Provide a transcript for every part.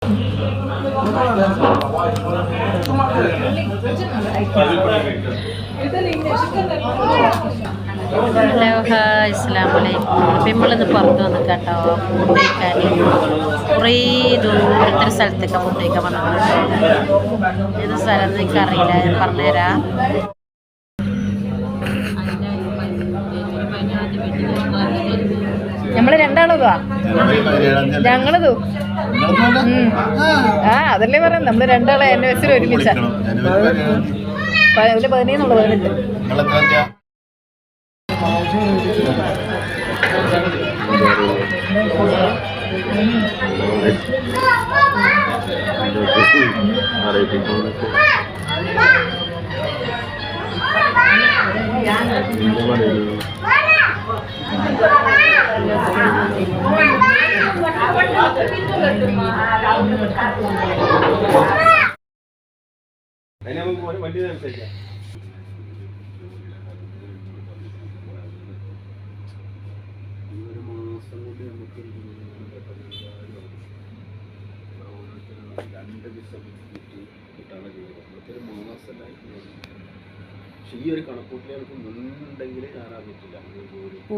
Hello hi അസ്സലാമലൈക്കും. അപ്പം നമ്മളിന്ന് പുറത്ത് വന്ന് കേട്ടോ ഫുഡ് കഴിക്കാൻ കുറേ ദൂരത്തൊരു സ്ഥലത്തൊക്കെ ഫുഡ് കഴിക്കാൻ വന്നത്. ഏത് സ്ഥലം എനിക്ക് അറിയില്ല, ഞാൻ പറഞ്ഞുതരാം. നമ്മള് രണ്ടാളതാ ഞങ്ങളത് അതല്ലേ പറയാം. നമ്മള് രണ്ടാളെ ആനിവേഴ്സറി ഒരുമിച്ച 17 വേണിട്ട്.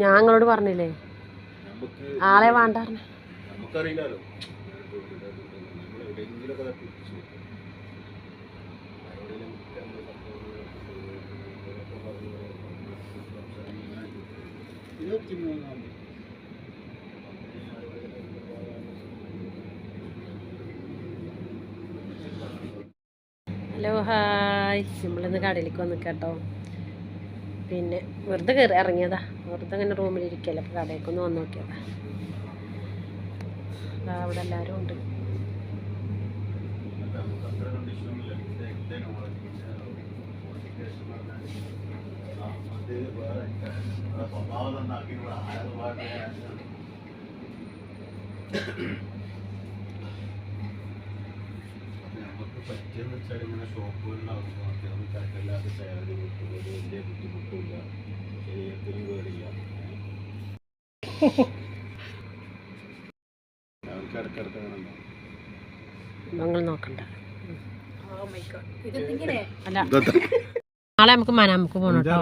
ഞാൻ നിങ്ങളോട് പറഞ്ഞില്ലേ ആളെ വേണ്ട നമുക്കറിയില്ലല്ലോ. Hello hi. നമ്മളിന്ന് കടയിലേക്ക് വന്ന് കേട്ടോ. പിന്നെ വെറുതെ കയറി ഇറങ്ങിയതാ, വെറുതെ അങ്ങനെ റൂമിലിരിക്കല്ലോ. അപ്പോൾ കടയിലേക്കൊന്ന് വന്ന് നോക്കിയതാ. അവിടെ എല്ലാവരും ഉണ്ട്. നമുക്ക് പറ്റിയെന്ന് വെച്ചാൽ ഇങ്ങനെ ഷോപ്പുകളിലാകുമ്പോൾ അത്യാവശ്യം തിരക്കില്ലാത്ത സേവനം കിട്ടുന്നത് വലിയ ബുദ്ധിമുട്ടില്ല, ശരീരത്തിനും കേടില്ല. അവർക്ക് ഇടയ്ക്കിടയ്ക്ക് അങ്ങനെ നിങ്ങൾ നോക്കണ്ട. അല്ല നാളെ നമുക്ക് മനാമക്ക് പോകണം കേട്ടോ.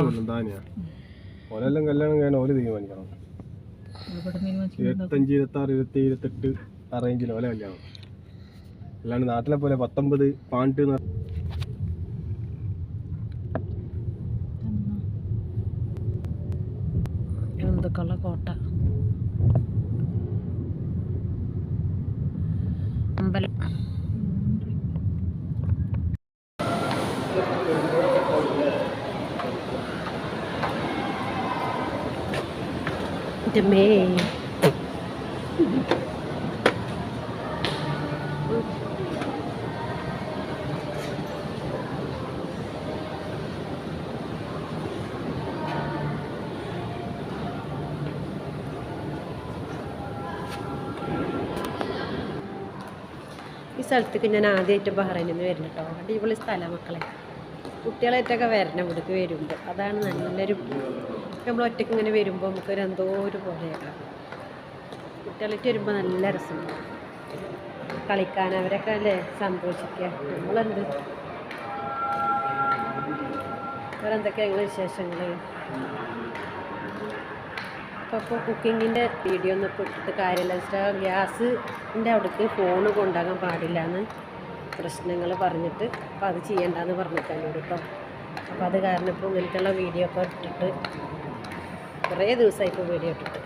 ഓലെല്ലാം കല്യാണം കഴിഞ്ഞാൽ ഓല് തീരുമാനിക്കണം. 25, 26, 27, 28 ആ റേഞ്ചിൽ ഓലെ കല്യാണം. അല്ലാണ്ട് നാട്ടിലെ പോലെ 19 പാണ്ട് എന്തൊക്കെയുള്ള കോട്ട അമ്പലം. മേ ഈ സ്ഥലത്തേക്ക് ഞാൻ ആദ്യമായിട്ട് ബഹ്റൈനിൽ നിന്ന് വരുന്നു കേട്ടോ. അടിപൊളി സ്ഥലം മക്കളെ. കുട്ടികളായിട്ടൊക്കെ വരണം ഇവിടേക്ക് വരുമ്പോൾ. അതാണ് നല്ലൊരു, നമ്മൾ ഒറ്റയ്ക്ക് ഇങ്ങനെ വരുമ്പോൾ നമുക്കൊരു എന്തോ ഒരു പോലെയാണ്. കുട്ടികളായിട്ട് വരുമ്പോൾ നല്ല രസമുണ്ട് കളിക്കാൻ. അവരൊക്കെ അല്ലേ സന്തോഷിക്കുക. നമ്മളെന്ത് വേറെന്തൊക്കെയാണ് ഞങ്ങൾ വിശേഷങ്ങൾ. അപ്പോൾ കുക്കിങ്ങിൻ്റെ വീഡിയോ ഒന്നും ഇപ്പോൾ ഇട്ടിട്ട് കാര്യമില്ല. വെച്ചാൽ ഗ്യാസിൻ്റെ അവിടേക്ക് ഫോണ് കൊണ്ടാകാൻ പാടില്ല എന്ന് പ്രശ്നങ്ങൾ പറഞ്ഞിട്ട്, അപ്പോൾ അത് ചെയ്യണ്ടെന്ന് പറഞ്ഞിട്ടാണ് കേട്ടോ. അപ്പോൾ അത് കാരണം ഇപ്പോൾ ഇങ്ങനത്തെയുള്ള വീഡിയോ ഒക്കെ ഇട്ടിട്ട് കുറേ ദിവസമായി ഇപ്പോൾ വീഡിയോ ഇട്ടിട്ട്.